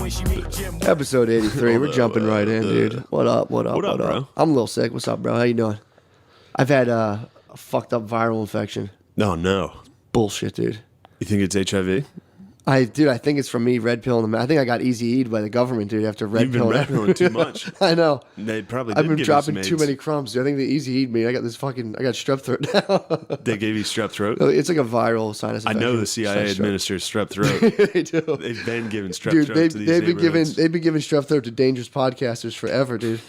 Episode 83. We're jumping right in, dude. What up? What up, bro? I'm a little sick. What's up, bro? How you doing? I've had a fucked up viral infection. No. Bullshit, dude. You think it's HIV? I think it's from me red pilling. I think I got easy-E'd by the government, dude, after red You've been red pilling too much. I know. They probably I've been give dropping you some too AIDS. many crumbs, dude. I think they easy-E'd me. I got strep throat now. They gave you strep throat? It's like a viral sinus I infection. know the CIA administers strep throat. They do. They've been giving strep Dude, throat to these neighborhoods. they've been giving strep throat to dangerous podcasters forever, dude.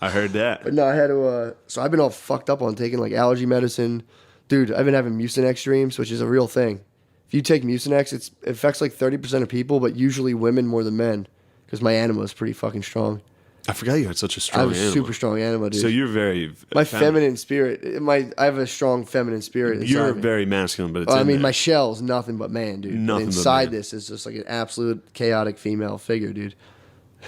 I heard that. But no, I had to. So I've been all fucked up on taking like allergy medicine, dude. I've been having Mucinex dreams, which is a real thing. If you take Mucinex, it affects like 30% of people, but usually women more than men, because my anima is pretty fucking strong. I forgot you had such a I strong have a anima. super strong anima, dude. So you're very... my feminine spirit. I have a strong feminine spirit inside You're me. very masculine, but it's I in mean, there. my shell's nothing but man, dude. Nothing but inside man. this is just like an absolute chaotic female figure, dude.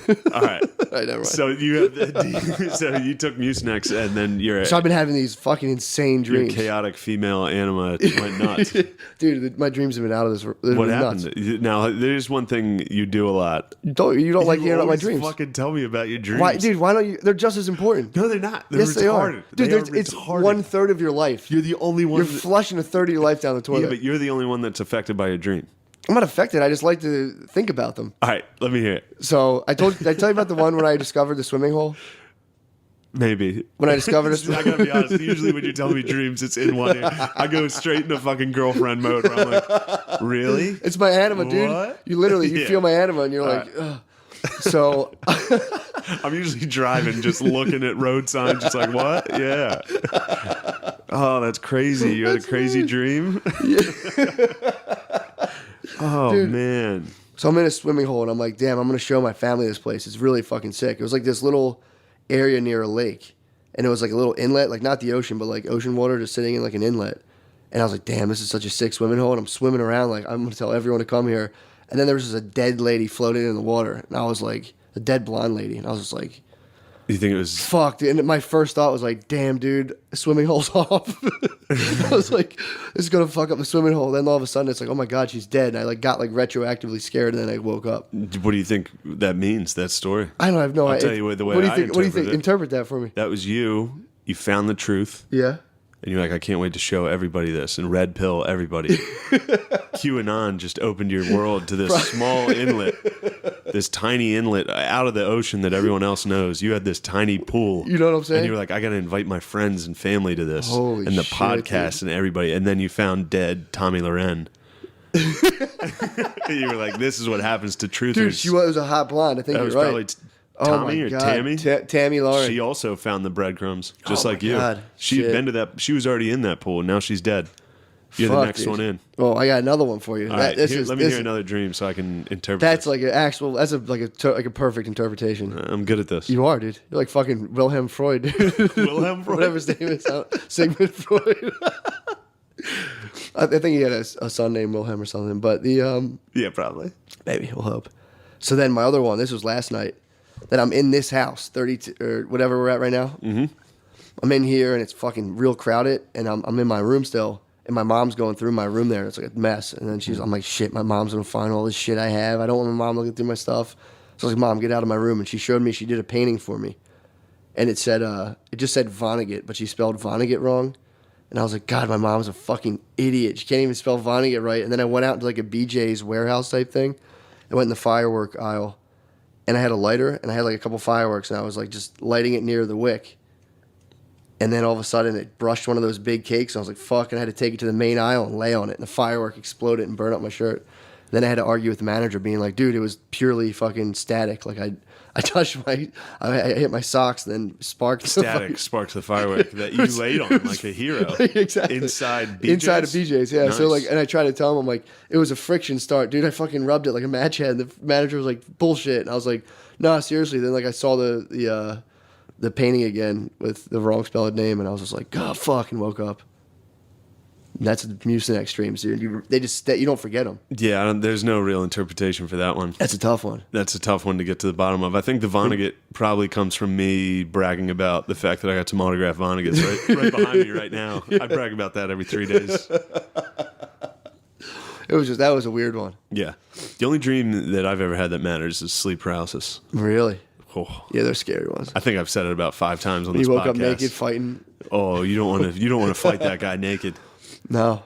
All right. I know, right? So you took Mucinex, and then So I've been having these fucking insane your dreams. chaotic female anima went nuts. Dude, my dreams have been out of this. What happened? Nuts. Now, there's one thing you do a lot. You don't like hearing about my always dreams. Fucking tell me about your dreams. Why, dude? Why don't you? They're just as important. No, they're not. They're Yes, they are. retarded. Dude, They are it's retarded. 1/3 of your life. You're the only one. You're flushing 1/3 of your life down the toilet. Yeah, but you're the only one that's affected by your dream. I'm not affected. I just like to think about them. All right, let me hear it. So did I tell you about the one when I discovered the swimming hole? Maybe. When I discovered I gotta be honest. Usually when you tell me dreams, it's in one ear. I go straight into fucking girlfriend mode where I'm like, really? It's my anima, dude. What? You literally Yeah. feel my anima, and you're like, ugh. So I'm usually driving, just looking at road signs, just like, what? Yeah. Oh, that's crazy. You had a crazy dream? Oh, Dude. man. So I'm in a swimming hole, and I'm like, damn, I'm going to show my family this place. It's really fucking sick. It was like this little area near a lake, and it was like a little inlet, like not the ocean, but like ocean water just sitting in like an inlet. And I was like, damn, this is such a sick swimming hole, and I'm swimming around like, I'm going to tell everyone to come here. And then there was just a dead lady floating in the water, and I was like, a dead blonde lady, and I was just like, You think it was... fuck, dude. And my first thought was like, damn, dude, swimming hole's off. I was like, this is gonna fuck up the swimming hole. Then all of a sudden it's like, oh my god, she's dead. And I like got like retroactively scared, and then I woke up. What do you think that means, that story? I don't have no I'll idea. tell you the way what do you I think? What do you think? interpret it. Interpret that for me. That was you. You found the truth. Yeah. And you're like, I can't wait to show everybody this and red pill everybody. QAnon just opened your world to this small inlet, this tiny inlet out of the ocean that everyone else knows. You had this tiny pool. You know what I'm saying? And you were like, I got to invite my friends and family to this. Holy and the shit, podcast and everybody. And then you found dead Tommy Loren. You were like, this is what happens to truthers. Dude, she was a hot blonde. I think that you're was right. probably Tommy or Tammy? Tammy Lauren. She also found the breadcrumbs, just Oh like my you. God. She'd Shit. been to that. She was already in that pool, and now she's dead. You're the Fuck, next dude. one in. Oh, I got another one for you. All right, let me this hear another dream so I can interpret. That's this. like an actual. That's like a perfect interpretation. I'm good at this. You are, dude. You're like fucking Wilhelm Freud, dude. Wilhelm Freud? Whatever his name is. Sigmund Freud. I think he had a son named Wilhelm or something. But the Yeah, probably. maybe we'll hope. So then my other one. This was last night. That I'm in this house, 32 or whatever we're at right now. Mm-hmm. I'm in here and it's fucking real crowded, and I'm in my room still, and my mom's going through my room there. And it's like a mess, and then I'm like, shit, my mom's gonna find all this shit I have. I don't want my mom looking through my stuff. So I was like, Mom, get out of my room. And she showed me, she did a painting for me, and it said, it just said Vonnegut, but she spelled Vonnegut wrong. And I was like, God, my mom's a fucking idiot. She can't even spell Vonnegut right. And then I went out to like a BJ's warehouse type thing. I went in the firework aisle. And I had a lighter, and I had like a couple fireworks, and I was like just lighting it near the wick. And then all of a sudden, it brushed one of those big cakes, and I was like, fuck, and I had to take it to the main aisle and lay on it, and the firework exploded and burned up my shirt. And then I had to argue with the manager, being like, dude, it was purely fucking static. Like, I touched I hit my socks, and then sparked. Static sparked the firework that you laid on like a hero. Exactly. Inside BJ's? Inside of BJ's, yeah. Nice. So like, and I tried to tell him, I'm like, it was a friction start, dude. I fucking rubbed it like a match head. The manager was like, bullshit. And I was like, no, seriously. Then like I saw the painting again with the wrong spelled name, and I was just like, God, fuck, and woke up. And that's the Mucinex dreams, dude. You don't forget them. Yeah, there's no real interpretation for that one. That's a tough one. That's a tough one to get to the bottom of. I think the Vonnegut probably comes from me bragging about the fact that I got some autographed Vonnegut's right behind me right now. I brag about that every 3 days. That was a weird one. Yeah. The only dream that I've ever had that matters is sleep paralysis. Really? Oh. Yeah, they're scary ones. I think I've said it about 5 times on this You woke podcast. up naked fighting. Oh, you don't want to fight that guy naked. No.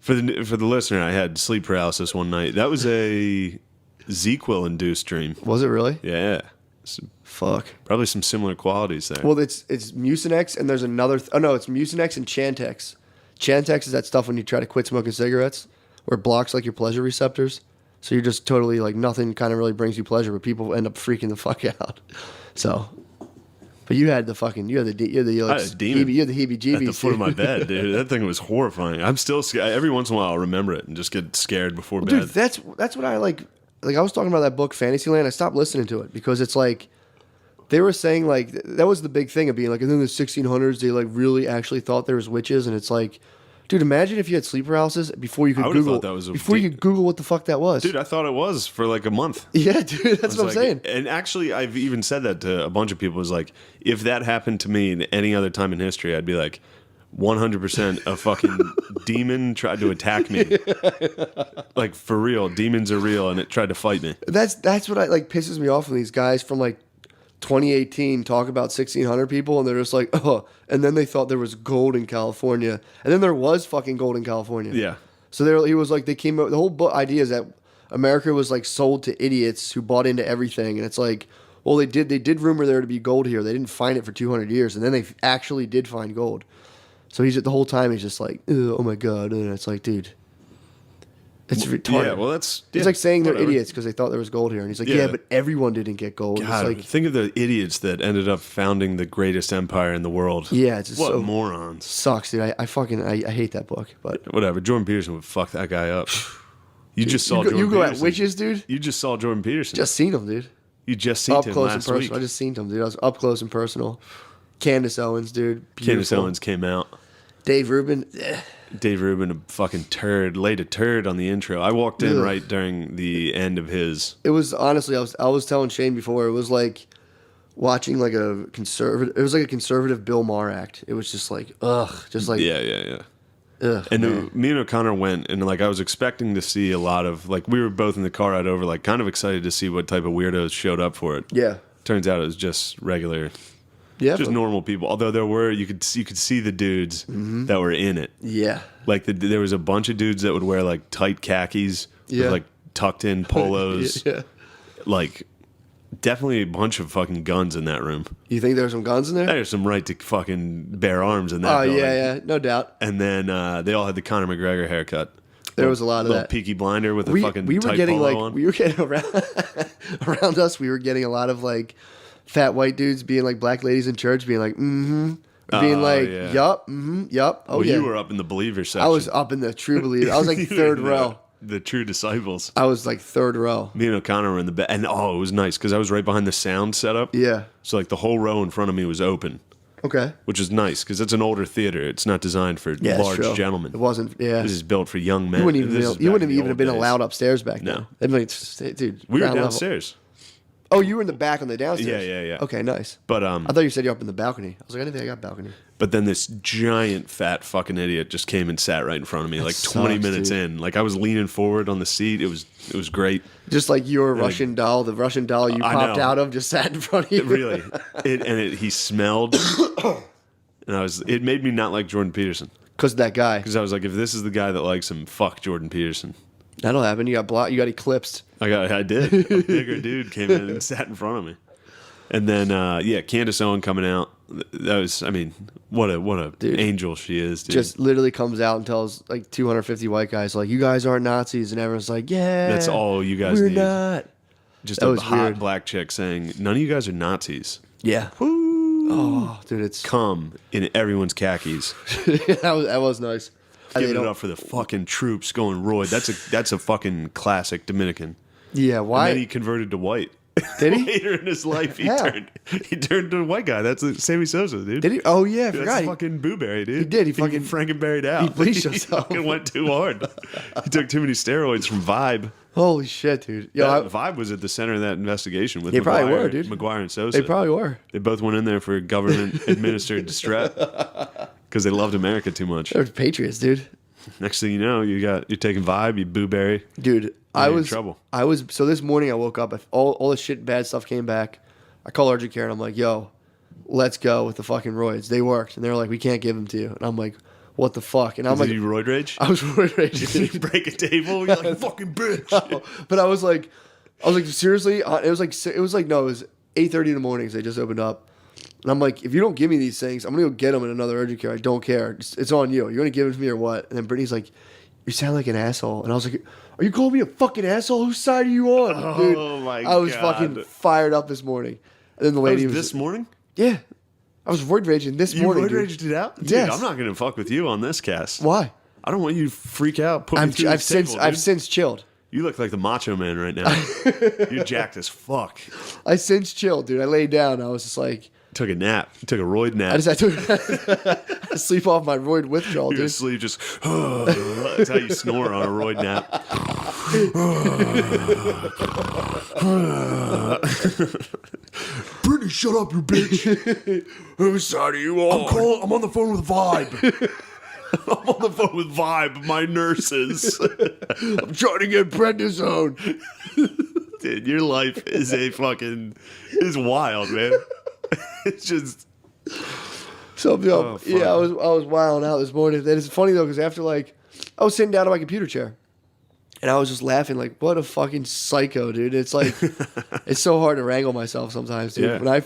For the listener, I had sleep paralysis one night. That was a ZQL induced dream. Was it really? Yeah. Fuck. Probably some similar qualities there. Well, it's Mucinex and there's another. It's Mucinex and Chantix. Chantix is that stuff when you try to quit smoking cigarettes, where it blocks like your pleasure receptors. So you're just totally like nothing kind of really brings you pleasure, but people end up freaking the fuck out. So, but you had the demon. You had the heebie-jeebies. At the foot of my bed, dude. That thing was horrifying. I'm still scared. Every once in a while, I'll remember it and just get scared before bed. Dude, that's what I like. Like I was talking about that book, Fantasyland. I stopped listening to it because it's like they were saying like that was the big thing of being like, and then the 1600s they like really actually thought there was witches, and it's like, dude, imagine if you had sleep paralysis before you could Google. You could Google what the fuck that was. Dude, I thought it was for like a month. Yeah, dude, that's what I'm saying. And actually, I've even said that to a bunch of people. It was like, if that happened to me at any other time in history, I'd be like, 100% a fucking demon tried to attack me. Like, for real. Demons are real, and it tried to fight me. That's what I like pisses me off when these guys from like 2018 talk about 1600 people, and they're just like, oh, and then they thought there was gold in California, and then there was fucking gold in California. Yeah. So he was like, they came up, the whole idea is that America was like sold to idiots who bought into everything, and it's like, well, they did rumor there to be gold here. They didn't find it for 200 years, and then they actually did find gold. So the whole time he's just like, oh my god, and it's like, dude, it's retarded. Yeah, well, it's like saying they're idiots because they thought there was gold here, and he's like, yeah, but everyone didn't get gold. God, it's like, think of the idiots that ended up founding the greatest empire in the world. Yeah, it's just what so morons. Sucks, dude. I hate that book, but whatever. Jordan Peterson would fuck that guy up. You just saw Jordan Peterson. You go at witches, dude. You just saw Jordan Peterson. Just seen him, dude. You just seen up him close last and week. personal. I just seen him, dude. I was up close and personal. Candace Owens, dude. Beautiful. Candace Owens came out. Dave Rubin. Dave Rubin, a fucking turd, laid a turd on the intro. I walked in right during the end of his. It was honestly, I was telling Shane before, it was like watching like a conservative. It was like a conservative Bill Maher act. It was just like, ugh, just like yeah. Ugh, and me and O'Connor went, and like I was expecting to see a lot of like we were both in the car ride over, like kind of excited to see what type of weirdos showed up for it. Yeah. Turns out it was just regular. Yeah, just normal people. Although there were, you could see the dudes that were in it. Yeah, like there was a bunch of dudes that would wear like tight khakis, with like tucked in polos. Yeah, like definitely a bunch of fucking guns in that room. You think there's some guns in there? There's some right to fucking bear arms in that. Oh building. yeah, no doubt. And then they all had the Conor McGregor haircut. There was a lot of little that. Peaky Blinder with a fucking we were tight getting polo like on. we were getting around us. We were getting a lot of like fat white dudes being like black ladies in church, being like, or being like, yeah. yup, yup. Oh, well, yeah. you were up in the believer section. I was up in the true believer. I was like third row. The true disciples. I was like third row. Me and O'Connor were in the back, and it was nice because I was right behind the sound setup. Yeah. So like the whole row in front of me was open. Okay. Which is nice because it's an older theater. It's not designed for large gentlemen. It wasn't. Yeah. This is built for young men. You wouldn't even have been days. allowed upstairs back No. then. Like, dude, We were ground level. downstairs. Oh, you were in the back on the downstairs. Yeah. Okay, nice. But I thought you said you're up in the balcony. I was like, I didn't think I got balcony. But then this giant fat fucking idiot just came and sat right in front of me, like 20 minutes in. Like I was leaning forward on the seat. It was great. Just like your Russian doll, the Russian doll you popped out of just sat in front of you. Really. He smelled. And it made me not like Jordan Peterson. Because of that guy. Because I was like, if this is the guy that likes him, fuck Jordan Peterson. That'll happen. You got eclipsed. I did. A bigger dude came in and sat in front of me. And then, Candace Owen coming out. That was, I mean, what a dude, angel she is, dude. Just literally comes out and tells like 250 white guys, like, you guys aren't Nazis. And everyone's like, yeah. That's all you guys we're need. not. Just a hot black chick saying, none of you guys are Nazis. Yeah. Woo. Oh, dude, it's... Come in everyone's khakis. that was nice. Giving it up for the fucking troops going Roid. That's a fucking classic Dominican. Yeah, why? And then he converted to white. Did he? Later in his life, he turned to a white guy. That's like Sammy Sosa, dude. Did he? Oh yeah, I forgot. That's fucking Booberry, dude. He did. He fucking Frankenberried out. He bleached himself. He fucking went too hard. He took too many steroids from Vibe. Holy shit, dude. Yo, Vibe was at the center of that investigation with they probably were, dude. McGuire and Sosa. They probably were. They both went in there for government administered distress because they loved America too much. They're patriots, dude. Next thing you know, you're taking Vibe, you booberry. Dude, You're in trouble. So this morning I woke up, all the shit, bad stuff came back. I call urgent care and I'm like, yo, let's go with the fucking roids. They worked. And they're like, we can't give them to you. And I'm like, what the fuck? And I'm like, did you roid rage? I was roid raging. Did you break a table? You're like, fucking bitch. But I was like, seriously? It was 8:30 in the morning. So they just opened up. And I'm like, if you don't give me these things, I'm going to go get them in another urgent care. I don't care. It's on you. You're going to give it to me or what? And then Brittany's like, you sound like an asshole. And I was like, are you calling me a fucking asshole? Whose side are you on? Dude, I was fucking fired up this morning. And then the lady was this morning? Yeah. I was roid raging this morning. You roid raged it out? Dude, yes. I'm not going to fuck with you on this cast. Why? I don't want you to freak out. I've since chilled. You look like the Macho Man right now. You're jacked as fuck. I since chilled, dude. I laid down. I was just like... Took a nap. You took a roid nap. I took sleep off my roid withdrawal, dude. You sleep just... That's how you snore on a roid nap. Brittany, shut up, you bitch. Whose side are you on? I'm on the phone with Vibe. I'm on the phone with Vibe, my nurses. I'm trying to get prednisone. Dude, your life is wild, man. It's just... So, yeah, I was wilding out this morning. And it's funny, though, because after, I was sitting down in my computer chair. And I was just laughing, like, what a fucking psycho, dude. It's like, it's so hard to wrangle myself sometimes, dude. Yeah.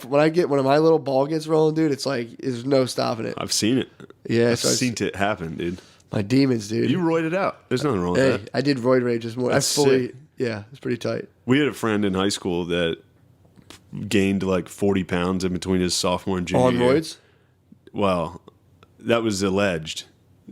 When my little ball gets rolling, dude, it's like, there's no stopping it. I've seen it. Yeah. I've seen it happen, dude. My demons, dude. You roided out. There's nothing wrong with that. I did roid rage this morning. Sick. Yeah, it's pretty tight. We had a friend in high school that gained like 40 pounds in between his sophomore and junior year. On roids? Well, that was alleged.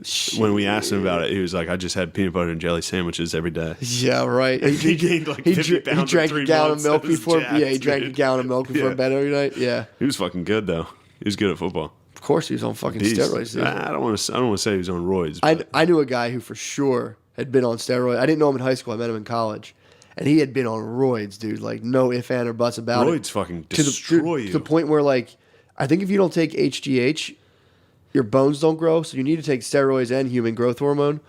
Shit. When we asked him about it, he was like, I just had peanut butter and jelly sandwiches every day. Yeah, right. He gained like 50 pounds. He drank a gallon of milk before he drank a gallon of milk before bed every night. Yeah. He was fucking good though. He was good at football. Of course he was on fucking steroids, dude. I don't want to say he was on roids. I knew a guy who for sure had been on steroids. I didn't know him in high school. I met him in college. And he had been on roids, dude. Like, no ifs, ands, or buts about it. Roids fucking destroy you. To the point where, like, I think if you don't take HGH, your bones don't grow. So you need to take steroids and human growth hormone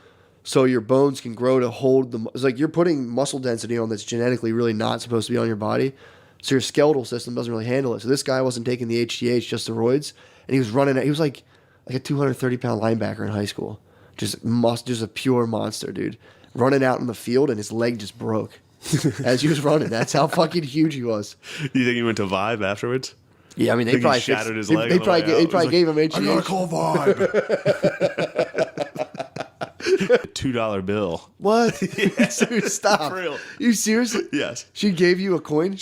so your bones can grow to hold the... It's like you're putting muscle density on that's genetically really not supposed to be on your body. So your skeletal system doesn't really handle it. So this guy wasn't taking the HGH, just the roids. And he was running... He was like a 230-pound linebacker in high school. Just a pure monster, dude. Running out in the field, and his leg just broke as he was running. That's how fucking huge he was. You think he went to Vibe afterwards? Yeah, I mean, they probably shattered his leg. They probably gave him HGH. I gotta call Vibe. $2 bill. What? Yes. Dude, stop. For real. You seriously? Yes. She gave you a coin?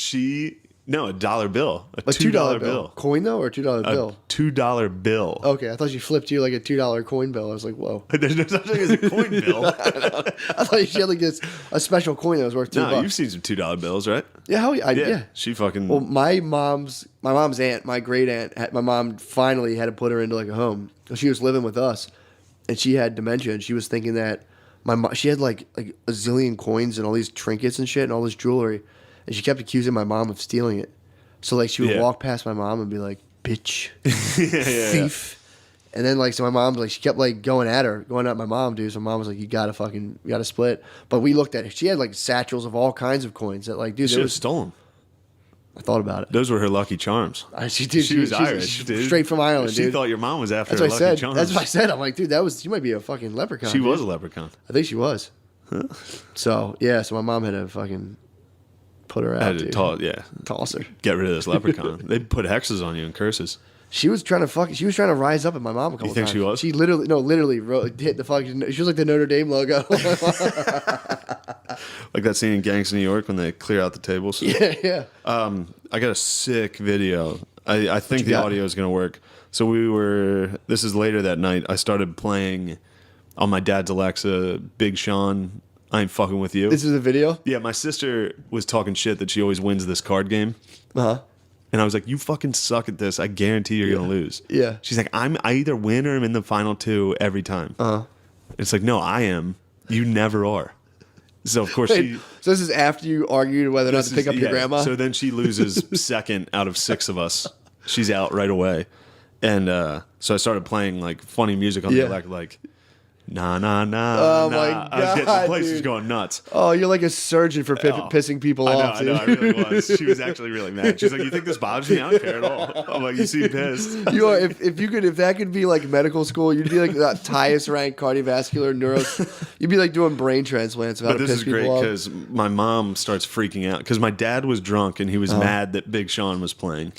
No, $1 bill. A $2 bill. Coin though, or $2 bill? A $2 bill. Okay, I thought she flipped you like a $2 coin bill. I was like, whoa. There's no such thing as a coin bill. I thought she had like a special coin that was worth $2. No, you've seen some $2 bills, right? Yeah, yeah. She fucking... Well, my mom's aunt, my great aunt, my mom finally had to put her into like a home. She was living with us, and she had dementia, and she was thinking that she had like a zillion coins and all these trinkets and shit and all this jewelry, and she kept accusing my mom of stealing it. So like she would walk past my mom and be like, "Bitch, thief," and then like so my mom like she kept like going at my mom, dude. So my mom was like, "You gotta split." But we looked at it. She had like satchels of all kinds of coins that like, dude, she stole them. I thought about it. Those were her lucky charms. She was Irish, dude. Straight from Ireland, she dude. thought your mom was after That's her what lucky charms. That's what I said. I'm like, dude, she might be a fucking leprechaun. She was a leprechaun. I think she was. Huh? So my mom had to fucking put her out, dude. Toss her. Get rid of this leprechaun. They'd put hexes on you and curses. She was trying to rise up at my mom a couple times. You think she was? She literally hit the fucking... She was like the Notre Dame logo. Like that scene in Gangs of New York when they clear out the tables. Yeah. I got a sick video. I think the audio is going to work. So this is later that night. I started playing on my dad's Alexa, Big Sean, I Ain't Fucking With You. This is a video? Yeah, my sister was talking shit that she always wins this card game. Uh-huh. And I was like, you fucking suck at this. I guarantee you're going to lose. Yeah. She's like, I either win or I'm in the final two every time. Uh-huh. It's like, no, I am. You never are. So, of course, So this is after you argued whether or not to pick up your grandma? So then she loses second out of 6 of us. She's out right away. And so I started playing, like, funny music on the electric, like, Nah, nah, nah. Oh, nah. my The place was dude. going nuts. Oh, you're like a surgeon for pissing people off. I know, I really was. She was actually really mad. She's like, "You think this bothers me? I don't care at all." I'm like, "You seem pissed." You are, if that could be like medical school, you'd be like the highest ranked cardiovascular neuro. You'd be like doing brain transplants. But this is great because my mom starts freaking out because my dad was drunk and he was mad that Big Sean was playing.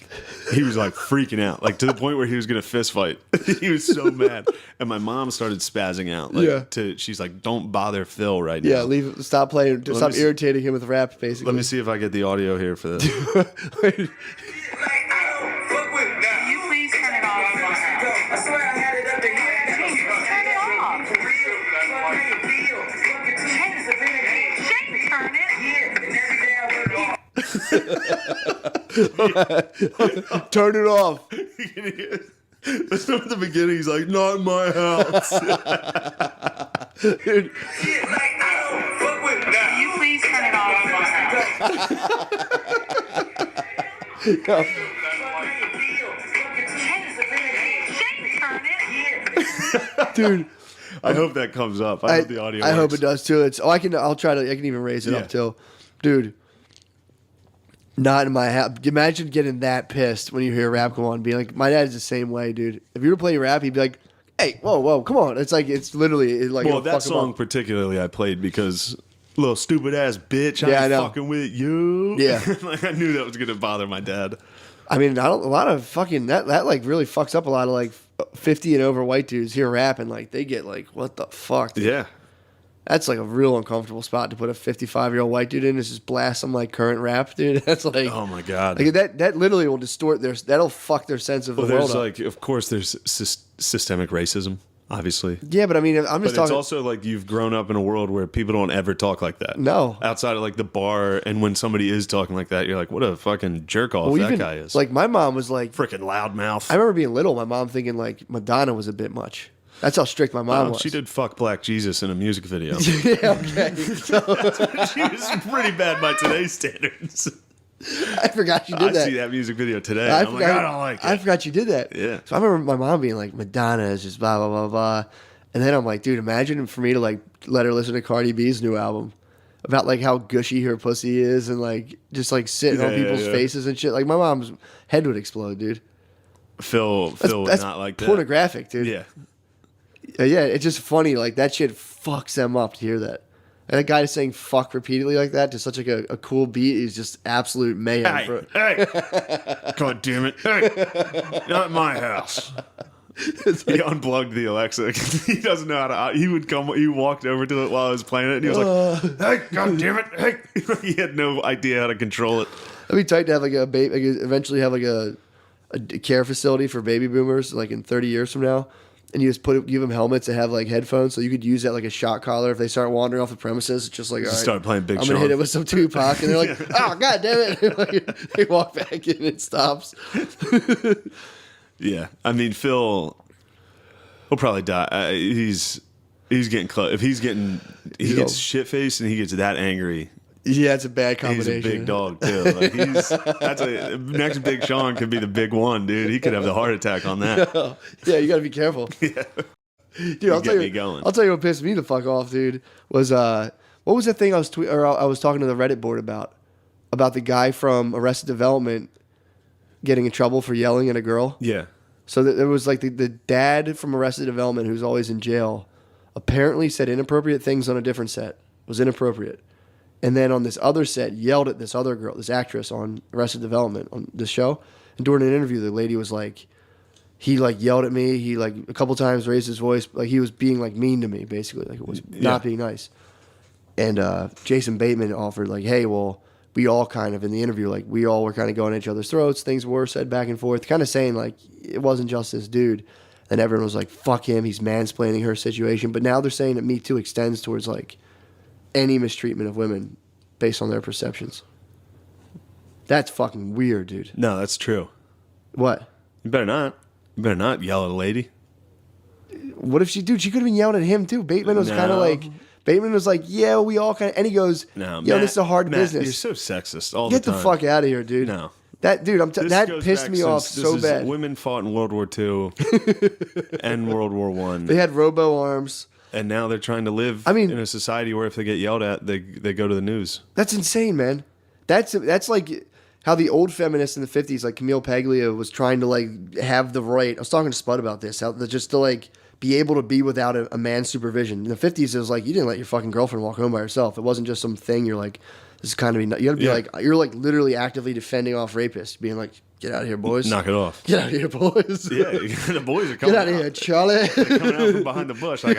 He was like freaking out, like to the point where he was gonna fist fight. He was so mad, and my mom started spazzing out. Like, she's like, "Don't bother Phil right now." Yeah, stop playing. Stop irritating him with rap. Basically, let me see if I get the audio here for this. Turn it off. Listen at the beginning. He's like, "Not in my house." Dude. Can you please turn it off? Dude, I hope that comes up. I hope the audio. I hope works. it does too. I'll try to. I can even raise it up too, dude. Not in my house. Imagine getting that pissed when you hear rap come on. Being like, my dad's the same way, dude. If you were to play rap, he'd be like, "Hey, whoa, come on!" It's like it's literally like. Well, that song particularly I played because little stupid ass bitch. Yeah, I I'm know. fucking with you. Yeah, like I knew that was gonna bother my dad. I mean, a lot of fucking that like really fucks up a lot of like 50 and over white dudes hear rap and like they get like, what the fuck? Dude? Yeah. That's like a real uncomfortable spot to put a 55-year-old white dude in. Is just blast some like current rap, dude. That's like, oh my god, like that literally will distort that'll fuck their sense of the world. There's like, of course, there's systemic racism, obviously. Yeah, but I mean, I'm just But talking. it's also like you've grown up in a world where people don't ever talk like that. No, outside of like the bar, and when somebody is talking like that, you're like, what a fucking jerk off that guy is. Like my mom was like freaking loudmouth. I remember being little. My mom thinking like Madonna was a bit much. That's how strict my mom was. She did fuck Black Jesus in a music video. Yeah, okay. She was pretty bad by today's standards. I forgot you did that. I see that music video today. I I'm like, I don't like it. I forgot you did that. Yeah. So I remember my mom being like, Madonna is just blah, blah, blah, blah. And then I'm like, dude, imagine for me to like let her listen to Cardi B's new album about like how gushy her pussy is and like just like sitting on people's faces and shit. Like my mom's head would explode, dude. Phil would not like that. Pornographic, dude. Yeah. Yeah, it's just funny. Like that shit fucks them up to hear that. And a guy saying "fuck" repeatedly like that to such like a cool beat is just absolute mayhem. Hey, God damn it! Hey, not my house. He unplugged the Alexa. He doesn't know how to. He would come. He walked over to it while I was playing it, and he was like, "Hey, God damn it! Hey!" He had no idea how to control it. It'd be tight to have like a baby. Like eventually have like a care facility for baby boomers, like in 30 years from now. And you just give them helmets that have like headphones, so you could use that like a shot collar if they start wandering off the premises. It's just like, all right, start playing Big I'm Sean. gonna hit it with some Tupac, and they're like, oh god damn it! Like, they walk back in, it stops. Yeah, I mean Phil, he'll probably die. He's getting close. If he gets shit faced and he gets that angry. Yeah, it's a bad combination. He's a big dog too. Like next Big Sean could be the big one, dude. He could have the heart attack on that. Yeah, you got to be careful. Yeah. Dude, I'll tell you what pissed me the fuck off, dude. Was what was the thing I was talking to the Reddit board about the guy from Arrested Development getting in trouble for yelling at a girl. Yeah. So there was like the dad from Arrested Development who's always in jail. Apparently said inappropriate things on a different set. Was inappropriate. And then on this other set, yelled at this other girl, this actress on Arrested Development on the show. And during an interview, the lady was like, he like yelled at me. He like a couple times raised his voice. Like he was being like mean to me, basically. Like it was not being nice. And Jason Bateman offered like, hey, well, we all kind of in the interview, like we all were kind of going at each other's throats. Things were said back and forth, kind of saying like it wasn't just this dude. And everyone was like, fuck him. He's mansplaining her situation. But now they're saying that Me Too extends towards like any mistreatment of women based on their perceptions. That's fucking weird, dude. No, that's true. What? You better not yell at a lady. What if she could have been yelling at him too. Bateman was kind of like, yeah, we all kind of, and he goes, no, yo, this is a hard business. You're so sexist all Get the time. the fuck out of here, dude. No. That dude, that goes pissed back me off since so bad. Women fought in World War II and World War I. They had robo arms. And now they're trying to live I mean, in a society where if they get yelled at, they go to the news. That's insane, man. That's like how the old feminists in the 50s, like Camille Paglia, was trying to like have the right. I was talking to Spud about this. How just to like be able to be without a man's supervision. In the 50s, it was like you didn't let your fucking girlfriend walk home by herself. It wasn't just some thing. You're like, this is kind of you gotta be like you're like literally actively defending off rapists, being like, get out of here, boys. Knock it off. Get out of here, boys. Yeah, the boys are coming Get out of here, Charlie. They're coming out from behind the bush like,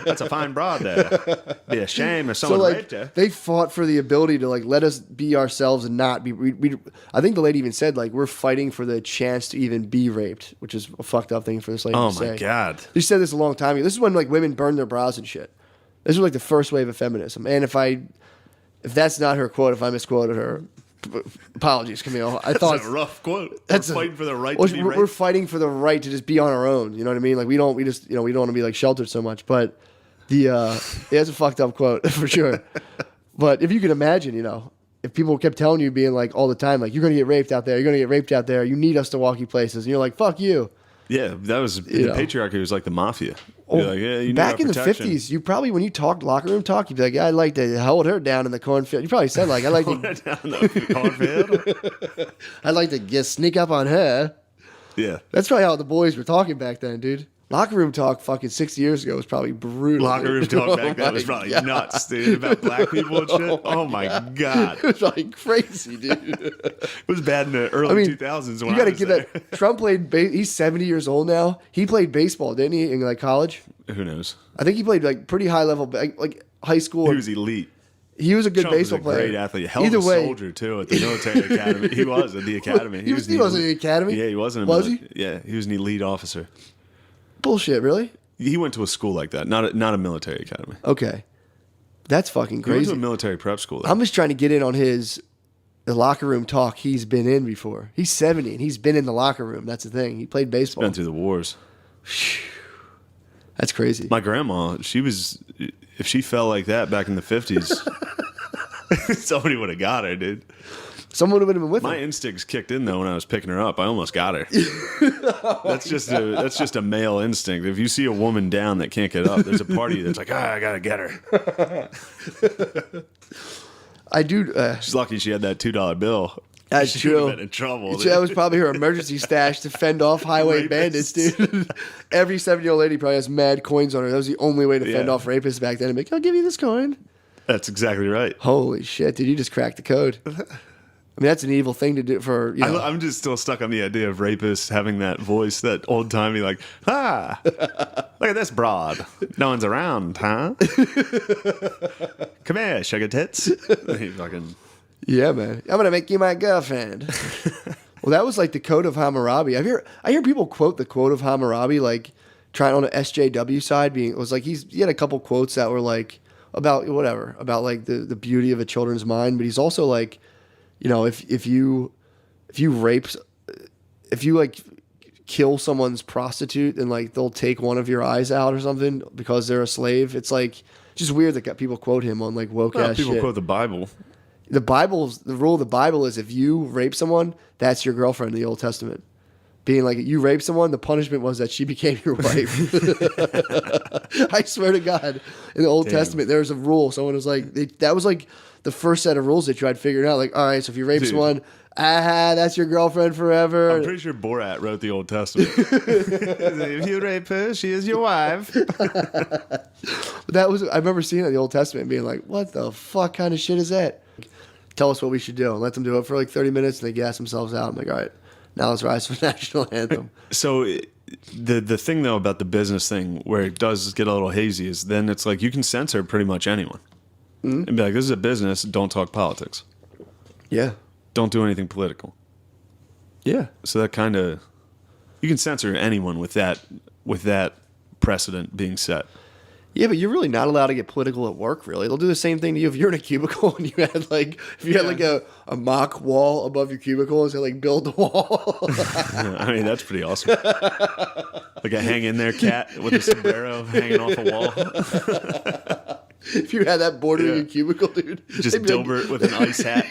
that's a fine broad there. Be a shame if someone raped you. They fought for the ability to like let us be ourselves and not be. I think the lady even said like we're fighting for the chance to even be raped, which is a fucked up thing for this lady to say. Oh my god! She said this a long time ago. This is when like women burned their bras and shit. This was like the first wave of feminism. And if that's not her quote, if I misquoted her, apologies, Camille. I thought that's a rough quote. That's fighting for the right to be raped. We're fighting for the right to just be on our own. You know what I mean? Like we don't want to be like sheltered so much. But it's a fucked up quote for sure. But if you can imagine, if people kept telling you being like all the time, like you're gonna get raped out there, you're gonna get raped out there, you need us to walk you places, and you're like, fuck you. Yeah, that was the patriarchy was like the mafia. Oh, like, yeah, you back in the 50s, you probably, when you talked locker room talk, you'd be like, yeah, I'd like to hold her down in the cornfield. You probably said like, I'd like to down in the cornfield. I'd like to just sneak up on her. Yeah, that's probably how the boys were talking back then, dude. Locker room talk fucking 60 years ago was probably brutal. Locker room talk back then was probably nuts, dude, about black people and shit. Oh my God. It was like crazy, dude. It was bad in the early 2000s when you gotta I was there. That. Trump played, he's 70 years old now. He played baseball, didn't he, in like college? Who knows? I think he played like pretty high level, like high school. He was elite. He was a good Trump baseball was a player. Great athlete. Hell of a soldier, too, at the military academy. He was at the academy. He wasn't in the academy? Yeah, he wasn't. Was he? Yeah, he was an elite officer. Bullshit, really? He went to a school like that, not a military academy. Okay. That's fucking crazy. He went to a military prep school. Though. I'm just trying to get in on the locker room talk he's been in before. He's 70 and he's been in the locker room. That's the thing. He played baseball. He's been through the wars. That's crazy. My grandma, if she fell like that back in the 50s, somebody would have got her, dude. Someone would have been with her. My instincts kicked in though when I was picking her up. I almost got her. That's just a male instinct. If you see a woman down that can't get up, there's a party that's like, I gotta get her. I do. She's lucky she had that $2 bill. That's she true. Would have been in trouble. That was probably her emergency stash to fend off highway bandits, dude. Every 70-year-old lady probably has mad coins on her. That was the only way to fend off rapists back then. I'll give you this coin. That's exactly right. Holy shit, dude! You just cracked the code. I mean, that's an evil thing to do for, I'm just still stuck on the idea of rapists having that voice, that old-timey, like, look at this broad. No one's around, huh? Come here, sugar tits. Fucking... Yeah, man. I'm going to make you my girlfriend. Well, that was like the code of Hammurabi. I hear people quote the quote of Hammurabi, like, trying on the SJW side, it was like he had a couple quotes that were like, about like the beauty of a children's mind, but he's also like, if you like kill someone's prostitute and like they'll take one of your eyes out or something because they're a slave, it's like just weird that people quote him on like woke ass shit. People quote the Bible. The rule of the Bible is if you rape someone, that's your girlfriend in the Old Testament. Being like, you raped someone, the punishment was that she became your wife. I swear to God, in the Old Testament, there's a rule. Someone was like, that was like the first set of rules they tried figuring out. Like, all right, so if you rape someone, that's your girlfirlriend forever. I'm pretty sure Borat wrote the Old Testament. If you rape her, she is your wife. I remember seeing it in the Old Testament and being like, what the fuck kind of shit is that? Tell us what we should do. And let them do it for like 30 minutes and they gas themselves out. I'm like, all right. Now let's rise for the national anthem. So the thing, though, about the business thing where it does get a little hazy is then it's like you can censor pretty much anyone. Mm-hmm. And be like, this is a business, don't talk politics. Yeah. Don't do anything political. Yeah. So that kind of... You can censor anyone with that precedent being set. Yeah, but you're really not allowed to get political at work, really. They'll do the same thing to you if you're in a cubicle and you had like a mock wall above your cubicle and say like build the wall. I mean, that's pretty awesome. Like a hang in there cat with a sombrero hanging off a wall. If you had that border in your cubicle, dude. Just Dilbert like, with an ice hat.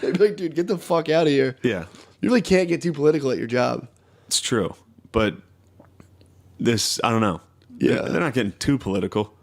They'd be like, dude, get the fuck out of here. Yeah. You really can't get too political at your job. It's true. But I don't know. Yeah. They're not getting too political.